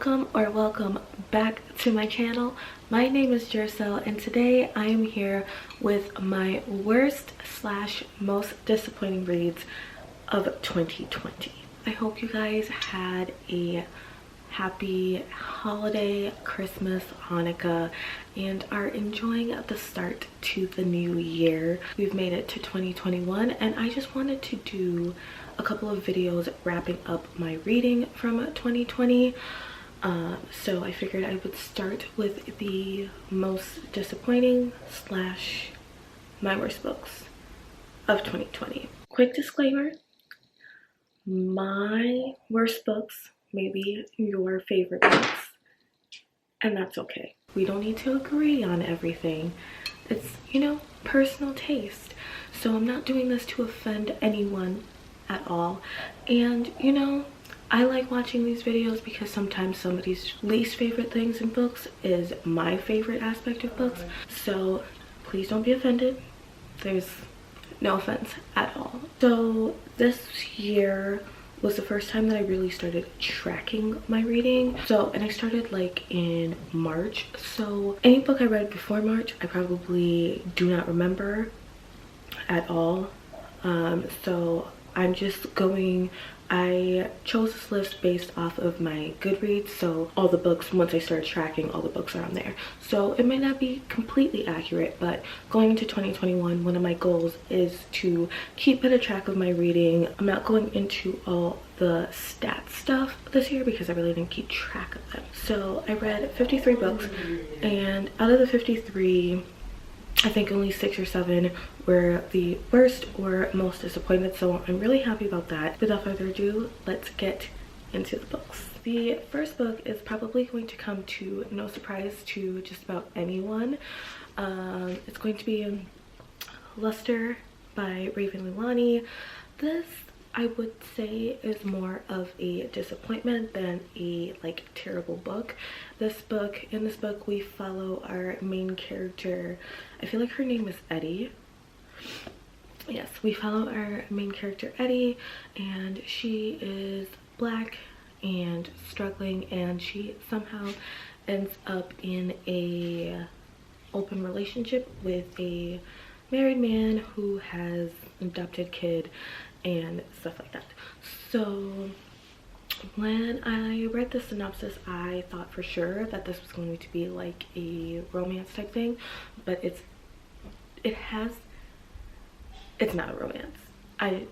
Welcome back to my channel. My name is Jercel and today I am here with my worst slash most disappointing reads of 2020. I hope you guys had a happy holiday, Christmas, Hanukkah, and are enjoying the start to the new year. We've made it to 2021 and I just wanted to do a couple of videos wrapping up my reading from 2020. So I figured I would start with the most disappointing slash my worst books of 2020. Quick disclaimer, my worst books may be your favorite books, and that's okay. We don't need to agree on everything. It's, personal taste. So I'm not doing this to offend anyone at all. And I like watching these videos because sometimes somebody's least favorite things in books is my favorite aspect of books. So please don't be offended. There's no offense at all. So this year was the first time that I really started tracking my reading. And I started like in March. So any book I read before March, I probably do not remember at all. So I'm just going, I chose this list based off of my Goodreads. So all the books, once I started tracking, all the books are on there. So it might not be completely accurate, but going into 2021, one of my goals is to keep better track of my reading. I'm not going into all the stats stuff this year because I really didn't keep track of them. So I read 53 books, and out of the 53, I think only 6 or 7 were the worst or most disappointed, so I'm really happy about that. Without further ado, let's get into the books. The first book is probably going to come to no surprise to just about anyone. It's going to be Luster by Leilani. This, I would say, is more of a disappointment than a terrible book. In this book we follow our main character. I feel like her name is Eddie. Yes, we follow our main character Eddie, and she is black and struggling, and she somehow ends up in a open relationship with a married man who has an adopted kid and stuff like that. So when I read the synopsis, I thought for sure that this was going to be like a romance type thing, but it's not a romance. I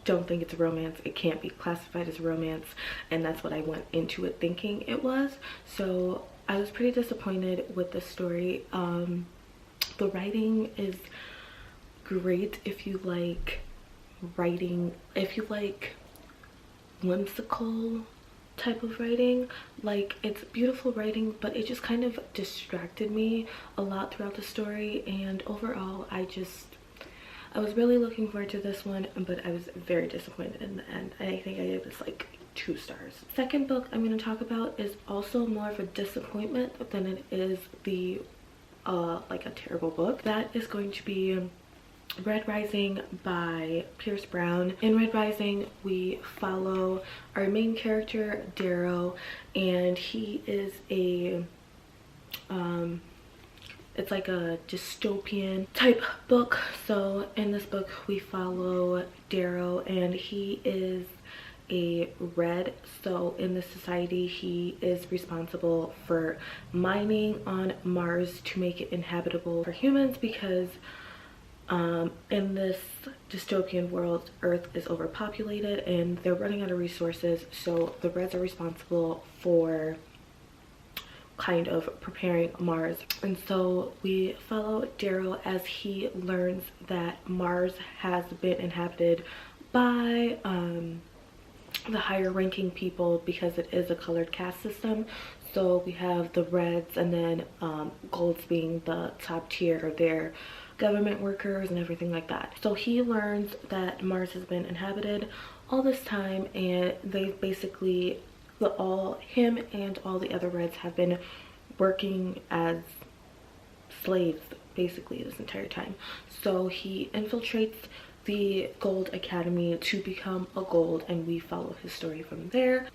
don't think it's a romance. It can't be classified as a romance, and that's what I went into it thinking it was. So I was pretty disappointed with the story. The writing is great if you like writing, if you like whimsical type of writing. Like, it's beautiful writing, but it just kind of distracted me a lot throughout the story, and overall I was really looking forward to this one, but I was very disappointed in the end. I think I gave this like 2 stars. Second book I'm going to talk about is also more of a disappointment than it is the like a terrible book. That is going to be Red Rising by Pierce Brown. In Red Rising, we follow our main character, Darrow, and he is it's like a dystopian type book. So in this book, we follow Darrow, and he is a red. So in this society, he is responsible for mining on Mars to make it inhabitable for humans, because in this dystopian world, Earth is overpopulated and they're running out of resources. So the Reds are responsible for kind of preparing Mars. And so we follow Darrow as he learns that Mars has been inhabited by the higher ranking people, because it is a colored caste system. So we have the Reds, and then Golds being the top tier. They're government workers and everything like that. So he learns that Mars has been inhabited all this time, and they basically, him and all the other Reds have been working as slaves basically this entire time. So he infiltrates the Gold Academy to become a Gold, and we follow his story from there.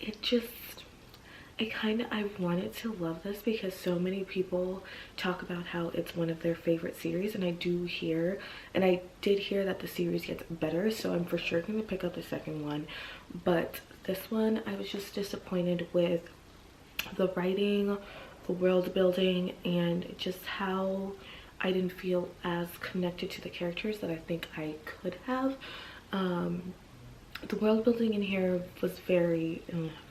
I wanted to love this because so many people talk about how it's one of their favorite series, and I did hear that the series gets better, so I'm for sure going to pick up the second one. But this one, I was just disappointed with the writing, the world building, and just how I didn't feel as connected to the characters that I think I could have. The world building in here was very,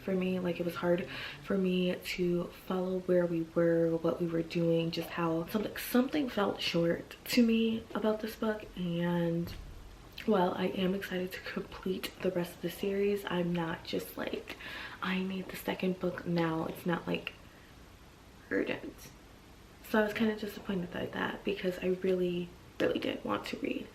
for me, like, it was hard for me to follow where we were, what we were doing, just how something felt short to me about this book. And while I am excited to complete the rest of the series, I'm not just like, I need the second book now. It's not like urgent. So I was kind of disappointed by that because I really did want to read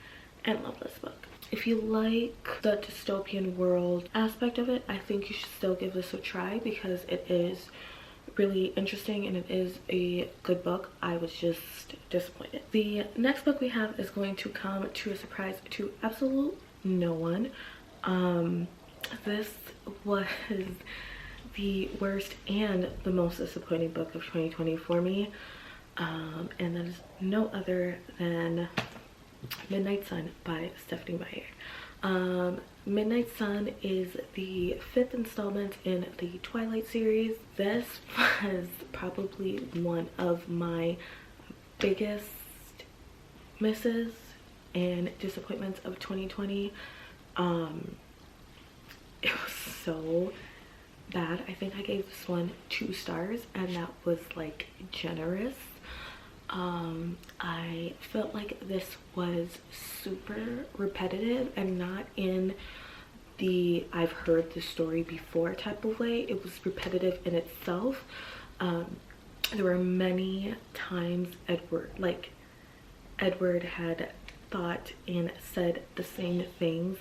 and love this book. If you like the dystopian world aspect of it, I think you should still give this a try because it is really interesting and it is a good book. I was just disappointed. The next book we have is going to come to a surprise to absolute no one. This was the worst and the most disappointing book of 2020 for me, and that is no other than Midnight Sun by Stephanie Meyer. Midnight Sun is the 5th installment in the Twilight series. This was probably one of my biggest misses and disappointments of 2020. It was so bad. I think I gave this one 2 stars, and that was like generous. I felt like this was super repetitive and not in the I've heard the story before type of way. It was repetitive in itself. There were many times Edward had thought and said the same things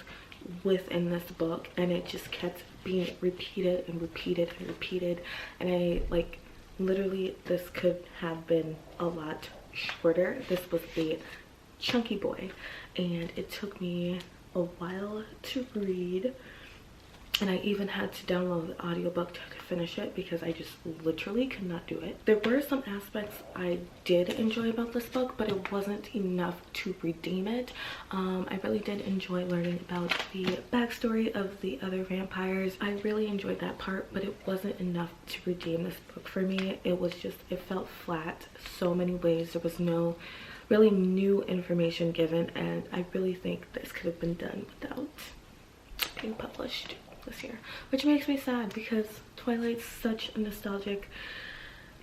within this book, and it just kept being repeated and repeated and repeated. And I like, literally, this could have been a lot shorter. This was a chunky boy, and it took me a while to read, and I even had to download the audiobook to finish it because I just literally could not do it. There were some aspects I did enjoy about this book, but it wasn't enough to redeem it. I really did enjoy learning about the backstory of the other vampires. I really enjoyed that part, but it wasn't enough to redeem this book for me. It was just, it felt flat so many ways. There was no really new information given, and I really think this could have been done without being published this year, which makes me sad because Twilight's such a nostalgic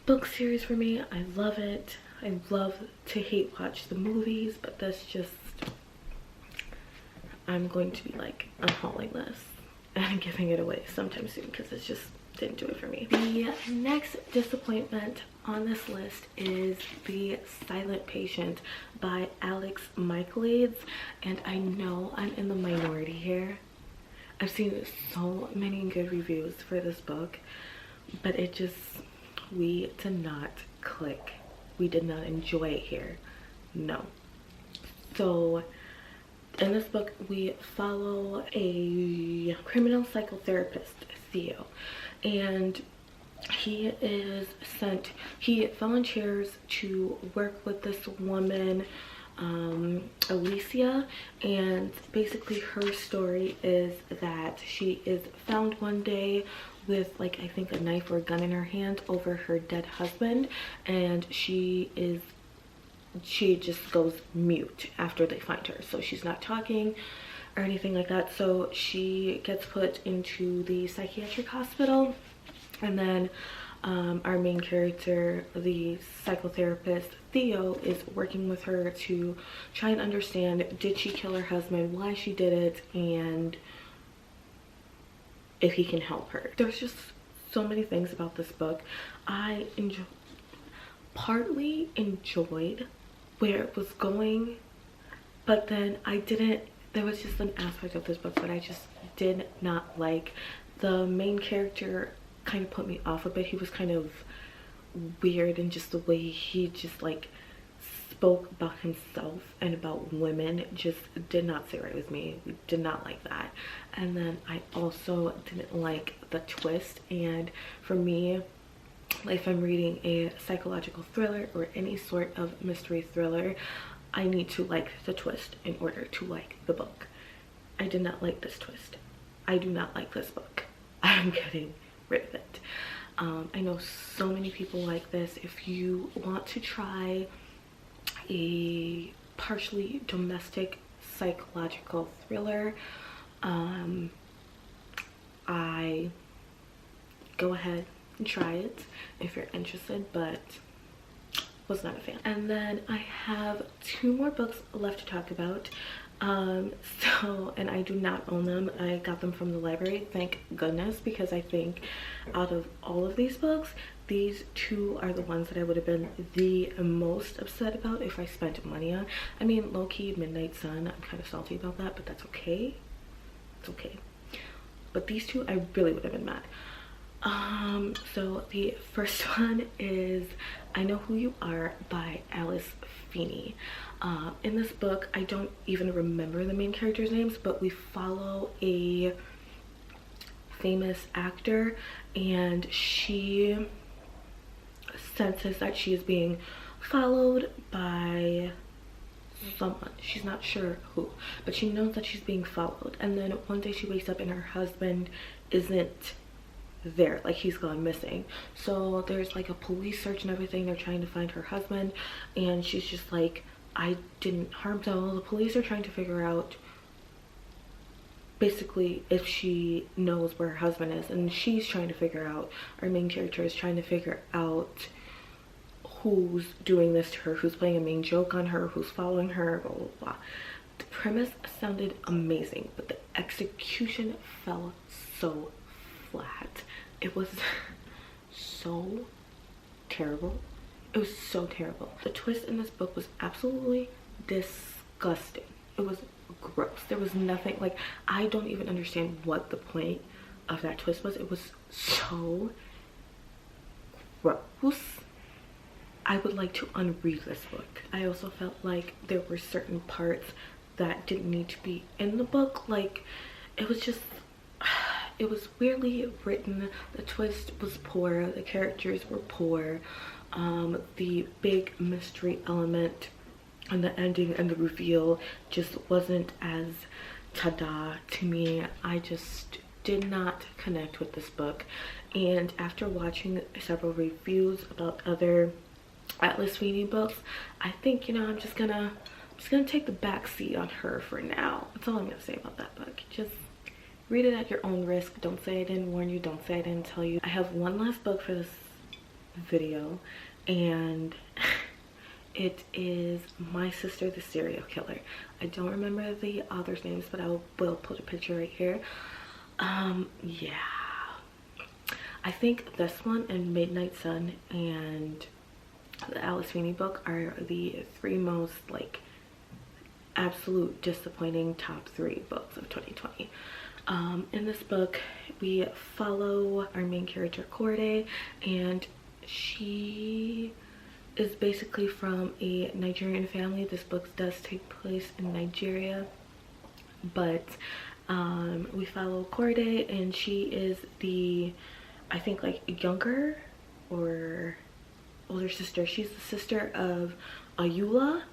book series for me. I love it. I love to hate watch the movies, but this just, I'm going to be like unhauling this and giving it away sometime soon because it just didn't do it for me. The next disappointment on this list is The Silent Patient by Michaelides, and I know I'm in the minority here. I've seen so many good reviews for this book, but it just, we did not click. We did not enjoy it here. No. So in this book, we follow a criminal psychotherapist, Theo, and he volunteers to work with this woman, Alicia, and basically her story is that she is found one day with, like, I think a knife or a gun in her hand over her dead husband, and she just goes mute after they find her, so she's not talking or anything like that. So she gets put into the psychiatric hospital, and then our main character, the psychotherapist Theo, is working with her to try and understand, did she kill her husband, why she did it, and if he can help her. There's just so many things about this book. I partly enjoyed where it was going, but then there was just an aspect of this book that I just did not like. The main character kind of put me off a bit. He was kind of weird, and just the way he just like spoke about himself and about women just did not sit right with me. Did not like that. And then I also didn't like the twist. And for me, if I'm reading a psychological thriller or any sort of mystery thriller, I need to like the twist in order to like the book. I did not like this twist. I do not like this book. I'm getting rid of it. I know so many people like this. If you want to try a partially domestic psychological thriller, I go ahead and try it if you're interested, but was not a fan. And then I have 2 more books left to talk about. And I do not own them. I got them from the library, thank goodness, because I think out of all of these books, these 2 are the ones that I would have been the most upset about if I spent money on. I mean, low-key, Midnight Sun, I'm kind of salty about that, but that's okay. It's okay. But these 2, I really would have been mad. So the first one is I Know Who You Are by Alice Feeney. In this book, I don't even remember the main characters' names, but we follow a famous actor, and she senses that she is being followed by someone. She's not sure who, but she knows that she's being followed. And then one day she wakes up and her husband isn't there, like he's gone missing. So there's like a police search and everything. They're trying to find her husband, and she's just like, I didn't harm. So the police are trying to figure out basically if she knows where her husband is, and she's trying to figure out, our main character is trying to figure out who's doing this to her, who's playing a main joke on her, who's following her, blah blah blah. The premise sounded amazing, but the execution fell so flat. It was so terrible. It was so terrible. The twist in this book was absolutely disgusting. It was gross. There was nothing, like, I don't even understand what the point of that twist was. It was so gross. I would like to unread this book. I also felt like there were certain parts that didn't need to be in the book. Like, it was just, it was weirdly written. The twist was poor. The characters were poor. The big mystery element and the ending and the reveal just wasn't as ta-da to me. I just did not connect with this book. And after watching several reviews about other Alice Feeney books, I think, you know, I'm just gonna take the back seat on her for now. That's all I'm gonna say about that book. Just read it at your own risk. Don't say I didn't warn you. Don't say I didn't tell you. I have one last book for this video, and it is My Sister the Serial Killer. I don't remember the author's names, but I will put a picture right here. Yeah, I think this one and Midnight Sun and the Alice Feeney book are the 3 most, like, absolute disappointing top 3 books of 2020. In this book, we follow our main character Corday, and she is basically from a Nigerian family. This book does take place in Nigeria, but we follow Corday, and she is the, I think, like, younger or older sister. She's the sister of Ayula,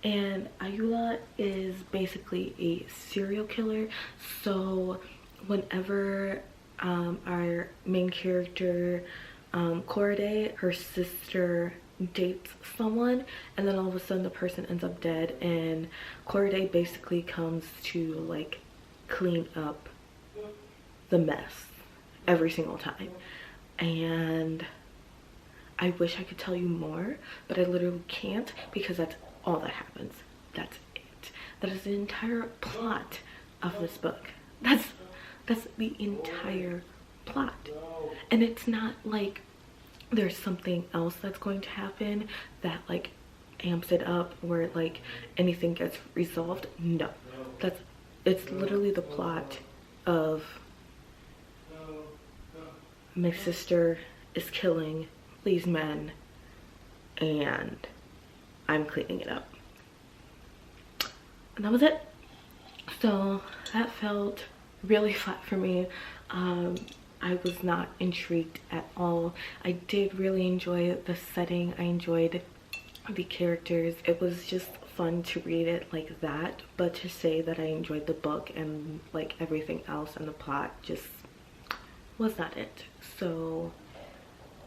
and Ayula is basically a serial killer. So whenever our main character Corday, her sister, dates someone, and then all of a sudden the person ends up dead, and Corday basically comes to, like, clean up the mess every single time. And I wish I could tell you more, but I literally can't, because that's all that happens. That's it. That is the entire plot of this book. That's the entire plot. And it's not like there's something else that's going to happen that, like, amps it up where, like, anything gets resolved. No, it's literally the plot of my sister is killing these men, and I'm cleaning it up. And that was it. So that felt really flat for me. I was not intrigued at all. I did really enjoy the setting. I enjoyed the characters. It was just fun to read it like that, but to say that I enjoyed the book and like everything else and the plot just was not it. So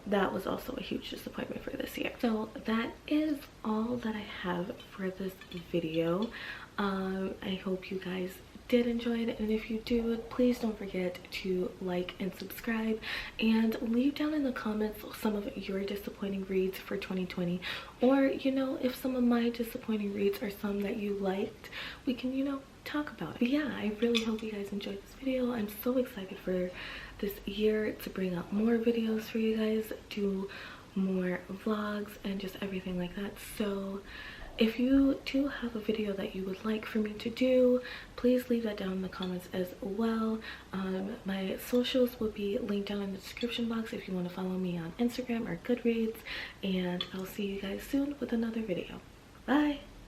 that was also a huge disappointment for this year. So that is all that I have for this video. I hope you guys did enjoy it, and if you do, please don't forget to like and subscribe, and leave down in the comments some of your disappointing reads for 2020, or you know, if some of my disappointing reads are some that you liked, we can, you know, talk about it. But yeah, I really hope you guys enjoyed this video. I'm so excited for this year to bring out more videos for you guys, do more vlogs and just everything like that. So if you do have a video that you would like for me to do, please leave that down in the comments as well. My socials will be linked down in the description box if you want to follow me on Instagram or Goodreads, and I'll see you guys soon with another video.